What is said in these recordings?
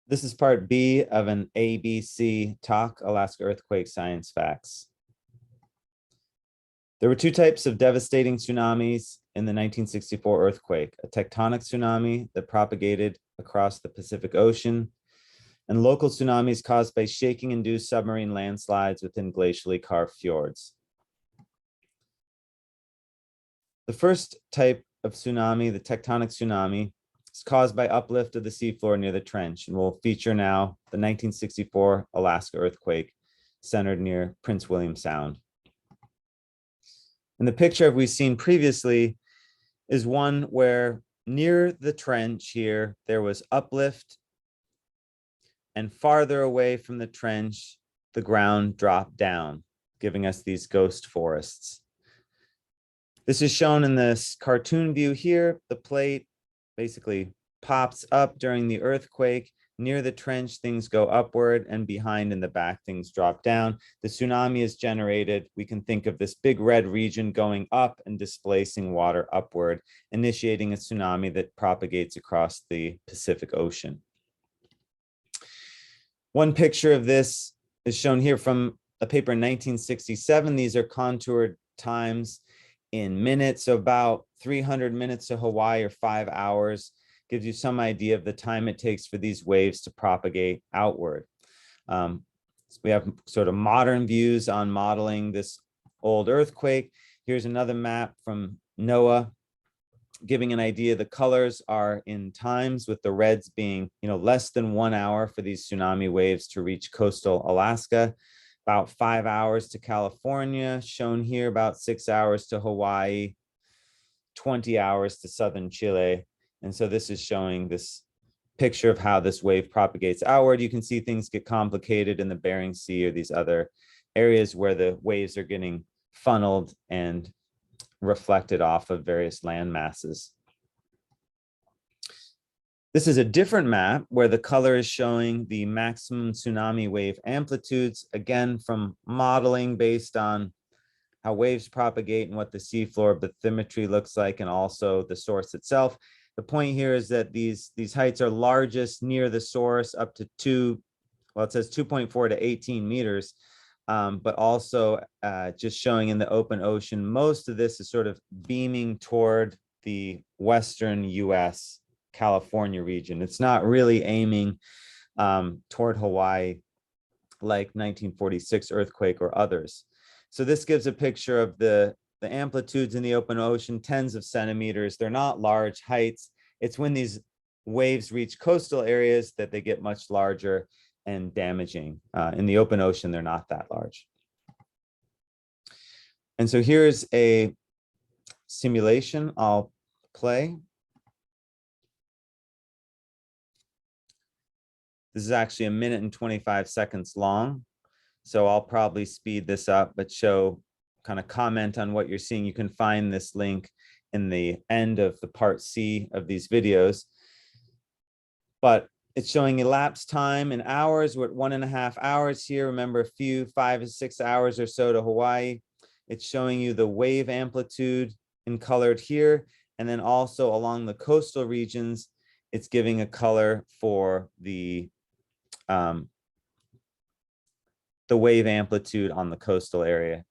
This is part B of an ABC talk, Alaska Earthquake Science Facts. There were two types of devastating tsunamis in the 1964 earthquake: a tectonic tsunami that propagated across the Pacific Ocean, and local tsunamis caused by shaking-induced submarine landslides within glacially carved fjords. The first type of tsunami, the tectonic tsunami, is caused by uplift of the seafloor near the trench, and will feature now the 1964 Alaska earthquake centered near Prince William Sound. And the picture we've seen previously is one where near the trench here, there was uplift, and farther away from the trench, the ground dropped down, giving us these ghost forests. This is shown in this cartoon view here. The plate basically pops up during the earthquake. Near the trench, things go upward, and behind in the back, things drop down. The tsunami is generated. We can think of this big red region going up and displacing water upward, initiating a tsunami that propagates across the Pacific Ocean. One picture of this is shown here from a paper in 1967. These are contoured times in minutes, so about 300 minutes to Hawaii, or 5 hours. Gives you some idea of the time it takes for these waves to propagate outward. So we have sort of modern views on modeling this old earthquake. Here's another map from NOAA giving an idea. The colors are in times, with the reds being, less than 1 hour for these tsunami waves to reach coastal Alaska, about 5 hours to California, shown here, about 6 hours to Hawaii, 20 hours to southern Chile. And so this is showing this picture of how this wave propagates outward. You can see things get complicated in the Bering Sea or these other areas where the waves are getting funneled and reflected off of various land masses. This is a different map where the color is showing the maximum tsunami wave amplitudes, again, from modeling based on how waves propagate and what the seafloor bathymetry looks like, and also the source itself. The point here is that these heights are largest near the source, up to it says 2.4 to 18 meters, but also just showing in the open ocean, most of this is sort of beaming toward the western US, California region. It's not really aiming toward Hawaii like 1946 earthquake or others. So this gives a picture of the amplitudes in the open ocean, tens of centimeters. They're not large heights. It's when these waves reach coastal areas that they get much larger and damaging. In the open ocean, they're not that large. And so here's a simulation I'll play. This is actually 1 minute and 25 seconds long. So I'll probably speed this up, but kind of comment on what you're seeing. You can find this link in the end of the part C of these videos. But it's showing elapsed time in hours. We're at 1.5 hours here. Remember, 5 to 6 hours or so to Hawaii. It's showing you the wave amplitude in colored here. And then also along the coastal regions, it's giving a color for the wave amplitude on the coastal area.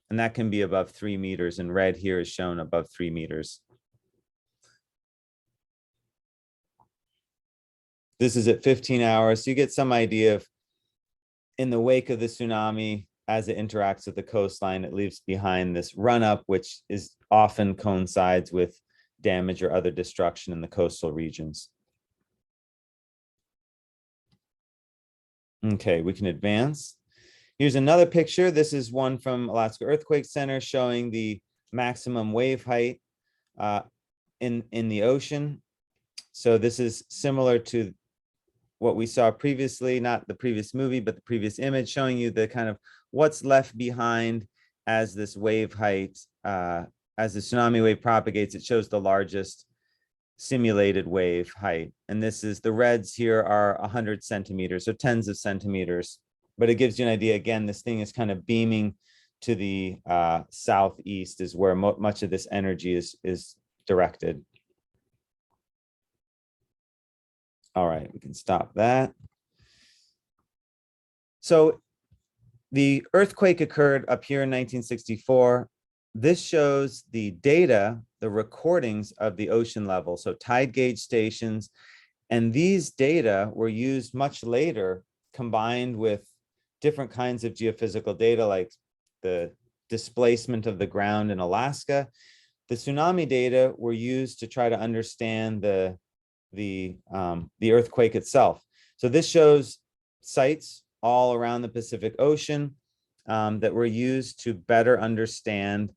And that can be above 3 meters, and red here is shown above 3 meters. This is at 15 hours. So you get some idea of, in the wake of the tsunami, as it interacts with the coastline, it leaves behind this run-up, which is often coincides with damage or other destruction in the coastal regions. Okay, we can advance. Here's another picture. This is one from Alaska Earthquake Center showing the maximum wave height in the ocean. So this is similar to what we saw previously, not the previous movie, but the previous image, showing you the kind of what's left behind as this wave height, as the tsunami wave propagates. It shows the largest simulated wave height. And this is, the reds here are 100 centimeters, so tens of centimeters. But it gives you an idea. Again, this thing is kind of beaming to the southeast, is where much of this energy is directed. All right, we can stop that. So the earthquake occurred up here in 1964. This shows the data, the recordings of the ocean level, so tide gauge stations. And these data were used much later, combined with different kinds of geophysical data, like the displacement of the ground in Alaska. The tsunami data were used to try to understand the earthquake itself. So this shows sites all around the Pacific Ocean that were used to better understand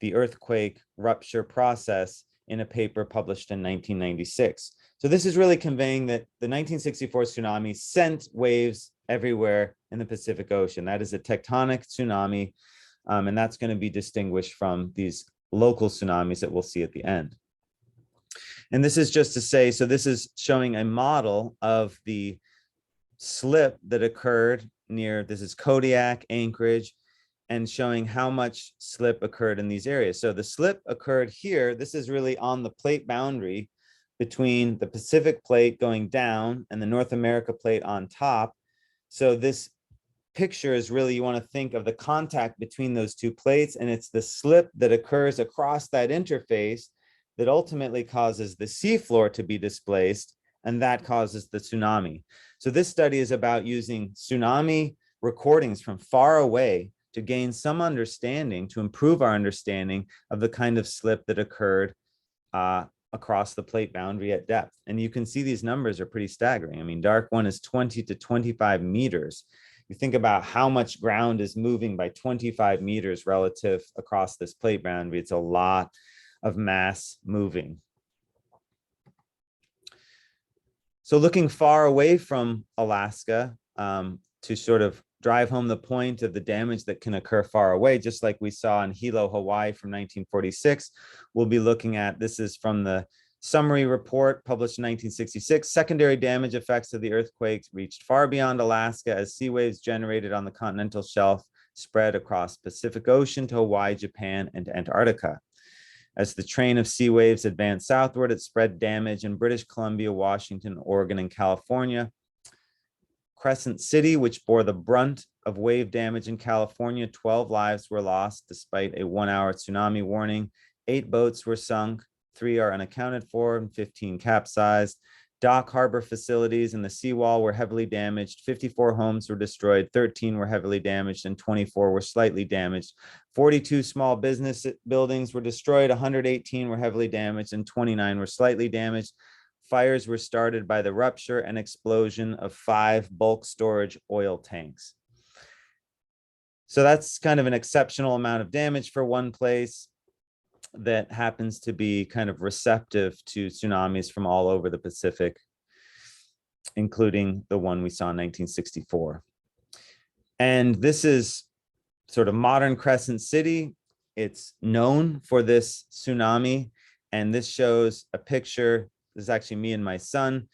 the earthquake rupture process in a paper published in 1996. So this is really conveying that the 1964 tsunami sent waves everywhere in the Pacific Ocean. That is a tectonic tsunami, and that's going to be distinguished from these local tsunamis that we'll see at the end. And this is just to say, so this is showing a model of the slip that occurred near, this is Kodiak, Anchorage, and showing how much slip occurred in these areas. So the slip occurred here. This is really on the plate boundary between the Pacific plate going down and the North America plate on top. So this picture is really, you want to think of the contact between those two plates, and it's the slip that occurs across that interface that ultimately causes the seafloor to be displaced, and that causes the tsunami. So this study is about using tsunami recordings from far away to gain some understanding, to improve our understanding of the kind of slip that occurred across the plate boundary at depth. And you can see these numbers are pretty staggering. I mean, dark one is 20 to 25 meters. You think about how much ground is moving by 25 meters relative across this plate boundary. It's a lot of mass moving. So looking far away from Alaska, to sort of drive home the point of the damage that can occur far away, just like we saw in Hilo, Hawaii from 1946, we'll be looking at, this is from the summary report published in 1966, secondary damage effects of the earthquakes reached far beyond Alaska as sea waves generated on the continental shelf spread across Pacific Ocean to Hawaii, Japan, and Antarctica. As the train of sea waves advanced southward, it spread damage in British Columbia, Washington, Oregon, and California. Crescent City, which bore the brunt of wave damage in California, 12 lives were lost despite a 1-hour tsunami warning. 8 boats were sunk, 3 are unaccounted for, and 15 capsized. Dock harbor facilities and the seawall were heavily damaged. 54 homes were destroyed, 13 were heavily damaged, and 24 were slightly damaged. 42 small business buildings were destroyed, 118 were heavily damaged, and 29 were slightly damaged. Fires were started by the rupture and explosion of 5 bulk storage oil tanks. So that's kind of an exceptional amount of damage for one place that happens to be kind of receptive to tsunamis from all over the Pacific, including the one we saw in 1964. And this is sort of modern Crescent City. It's known for this tsunami. And this shows a picture. This is actually me and my son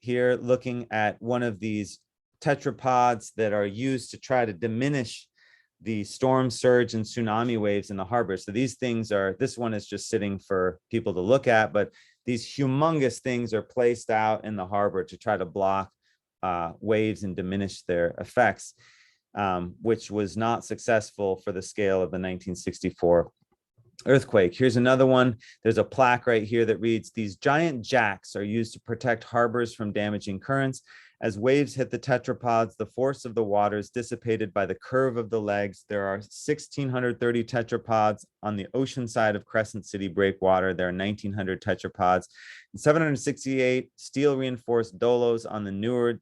here looking at one of these tetrapods that are used to try to diminish the storm surge and tsunami waves in the harbor. So these things are, this one is just sitting for people to look at, but these humongous things are placed out in the harbor to try to block waves and diminish their effects, which was not successful for the scale of the 1964 earthquake. Here's another one. There's a plaque right here that reads, "These giant jacks are used to protect harbors from damaging currents. As waves hit the tetrapods, the force of the water is dissipated by the curve of the legs. There are 1,630 tetrapods on the ocean side of Crescent City breakwater. There are 1,900 tetrapods and 768 steel reinforced dolos on the newer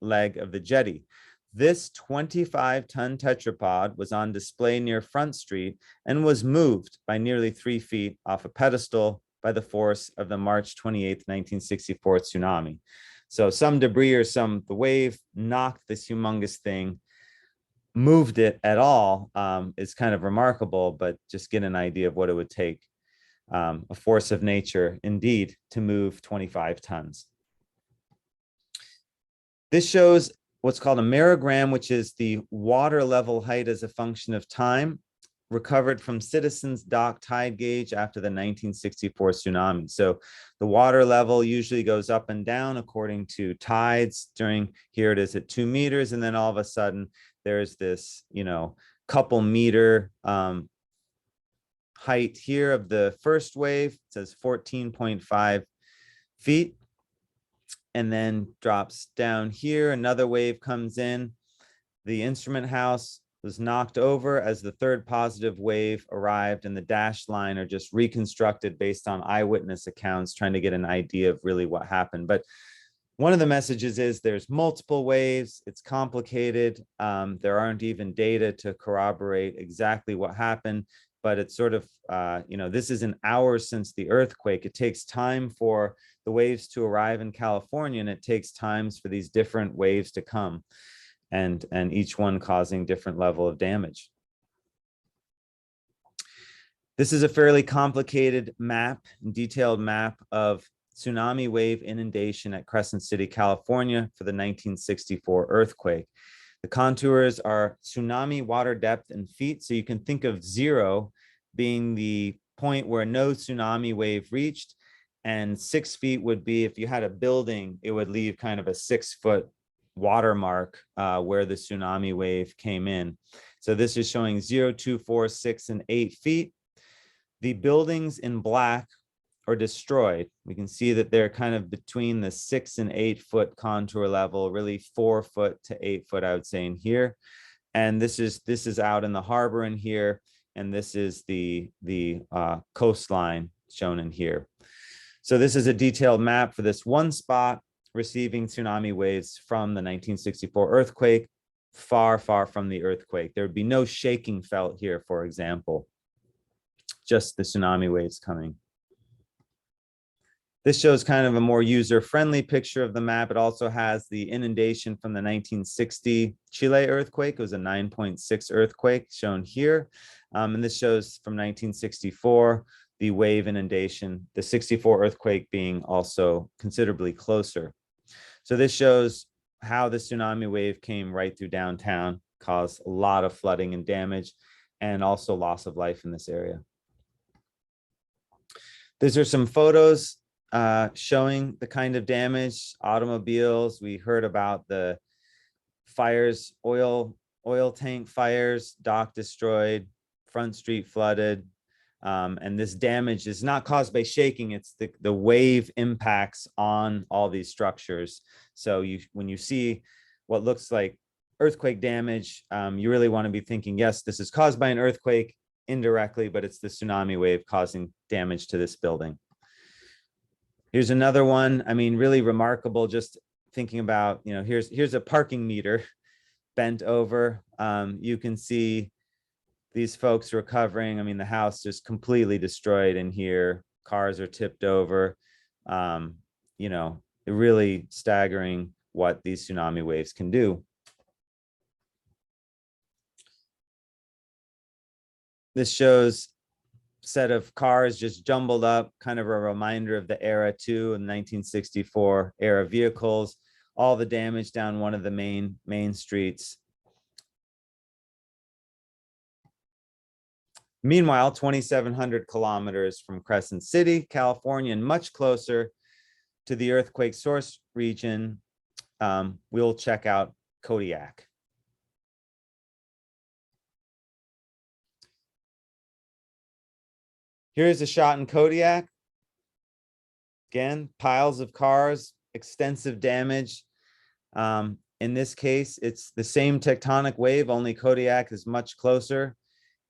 leg of the jetty. This 25-ton tetrapod was on display near Front Street and was moved by nearly 3 feet off a pedestal by the force of the March 28, 1964 tsunami." So some debris or the wave knocked this humongous thing, moved it at all is kind of remarkable, but just get an idea of what it would take, a force of nature indeed, to move 25 tons. This shows what's called a Marogram, which is the water level height as a function of time. recovered from citizens' dock tide gauge after the 1964 tsunami. So the water level usually goes up and down according to tides. During here it is at 2 meters, and then all of a sudden there's this, couple meter height here of the first wave. It says 14.5 feet, and then drops down here. Another wave comes in. The instrument house was knocked over as the third positive wave arrived, and the dashed line are just reconstructed based on eyewitness accounts, trying to get an idea of really what happened. But one of the messages is there's multiple waves. It's complicated. There aren't even data to corroborate exactly what happened, but it's sort of, this is an hour since the earthquake. It takes time for the waves to arrive in California, and it takes times for these different waves to come, and each one causing different level of damage. This is a fairly complicated map, detailed map of tsunami wave inundation at Crescent City, California for the 1964 earthquake. The contours are tsunami water depth in feet. So you can think of 0 being the point where no tsunami wave reached, and 6 feet would be, if you had a building, it would leave kind of a 6-foot watermark where the tsunami wave came in. So this is showing 0, 2, 4, 6, and 8 feet. The buildings in black are destroyed. We can see that they're kind of between the 6 and 8 foot contour level, really 4 foot to 8 foot, I would say, in here. And this is out in the harbor in here, and this is the coastline shown in here. So this is a detailed map for this one spot receiving tsunami waves from the 1964 earthquake, far, far from the earthquake. There would be no shaking felt here, for example, just the tsunami waves coming. This shows kind of a more user-friendly picture of the map. It also has the inundation from the 1960 Chile earthquake. It was a 9.6 earthquake shown here. And this shows from 1964, the wave inundation, the 64 earthquake being also considerably closer. So this shows how the tsunami wave came right through downtown, caused a lot of flooding and damage, and also loss of life in this area. These are some photos showing the kind of damage, automobiles. We heard about the fires, oil tank fires, dock destroyed, Front Street flooded. And this damage is not caused by shaking. It's the wave impacts on all these structures. So when you see what looks like earthquake damage, you really want to be thinking, yes, this is caused by an earthquake indirectly, but it's the tsunami wave causing damage to this building. Here's another one. I mean, really remarkable, just thinking about, here's a parking meter bent over. You can see these folks recovering. I mean, the house just completely destroyed in here. Cars are tipped over. Really staggering what these tsunami waves can do. This shows a set of cars just jumbled up, kind of a reminder of the era too, in 1964 era vehicles, all the damage down one of the main streets. Meanwhile, 2,700 kilometers from Crescent City, California, and much closer to the earthquake source region, we'll check out Kodiak. Here's a shot in Kodiak. Again, piles of cars, extensive damage. In this case, it's the same tectonic wave, only Kodiak is much closer,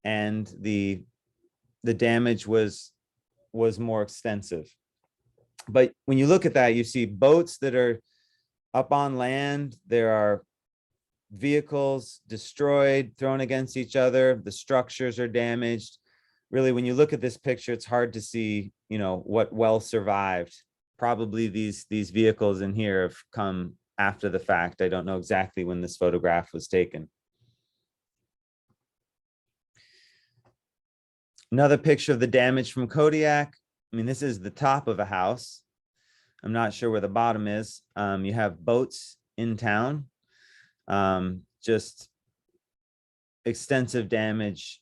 and the damage was more extensive. But when you look at that, you see boats that are up on land. There are vehicles destroyed, thrown against each other. The structures are damaged. Really, when you look at this picture, it's hard to see, what well survived. Probably these vehicles in here have come after the fact. I don't know exactly when this photograph was taken. Another picture of the damage from Kodiak. I mean, this is the top of a house. I'm not sure where the bottom is. You have boats in town, just extensive damage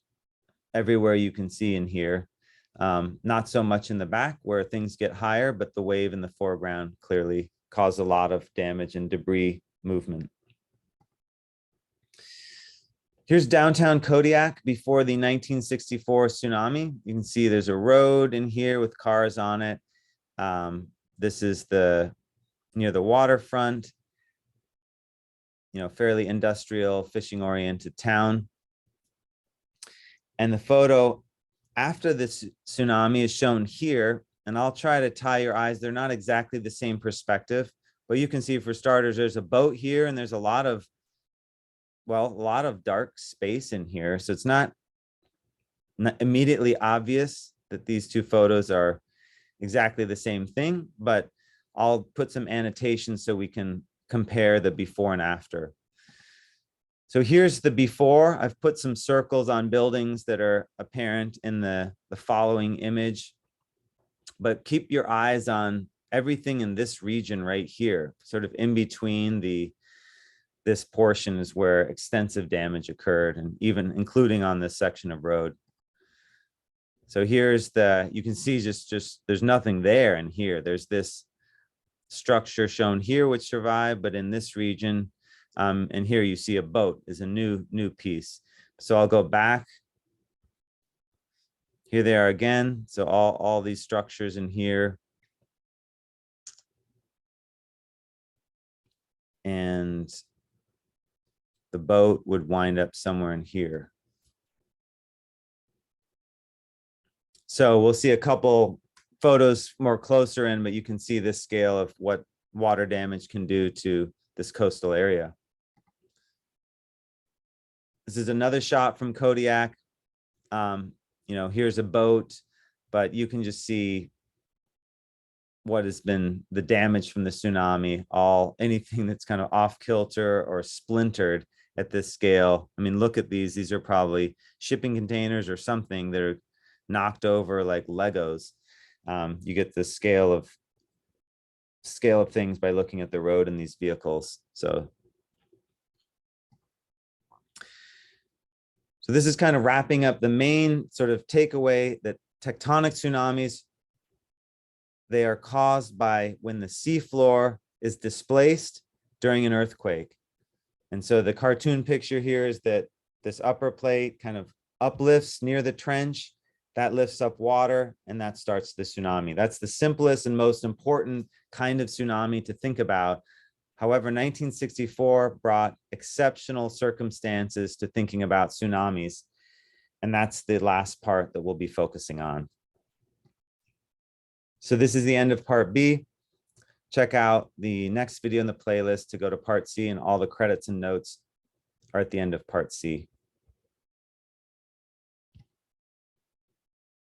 everywhere you can see in here. Not so much in the back where things get higher, but the wave in the foreground clearly caused a lot of damage and debris movement. Here's downtown Kodiak before the 1964 tsunami. You can see there's a road in here with cars on it. This is near the waterfront, fairly industrial, fishing oriented town. And the photo after this tsunami is shown here, and I'll try to tie your eyes. They're not exactly the same perspective, but you can see, for starters, there's a boat here and there's a lot of dark space in here. So it's not immediately obvious that these two photos are exactly the same thing, but I'll put some annotations so we can compare the before and after. So here's the before. I've put some circles on buildings that are apparent in the following image, but keep your eyes on everything in this region right here, sort of in between this portion is where extensive damage occurred, and even including on this section of road. So here's you can see just there's nothing there in here. There's this structure shown here which survived, but in this region, and here you see a boat is a new piece. So I'll go back. Here they are again. So all these structures in here. And the boat would wind up somewhere in here. So we'll see a couple photos more closer in, but you can see this scale of what water damage can do to this coastal area. This is another shot from Kodiak. Here's a boat, but you can just see what has been the damage from the tsunami, anything that's kind of off kilter or splintered at this scale. I mean, look at these are probably shipping containers or something that are knocked over like Legos. You get the scale of things by looking at the road in these vehicles. So this is kind of wrapping up the main sort of takeaway that tectonic tsunamis, they are caused by when the seafloor is displaced during an earthquake. And so the cartoon picture here is that this upper plate kind of uplifts near the trench, that lifts up water, and that starts the tsunami. That's the simplest and most important kind of tsunami to think about. However, 1964 brought exceptional circumstances to thinking about tsunamis, and that's the last part that we'll be focusing on. So this is the end of part B. Check out the next video in the playlist to go to part C, and all the credits and notes are at the end of part C.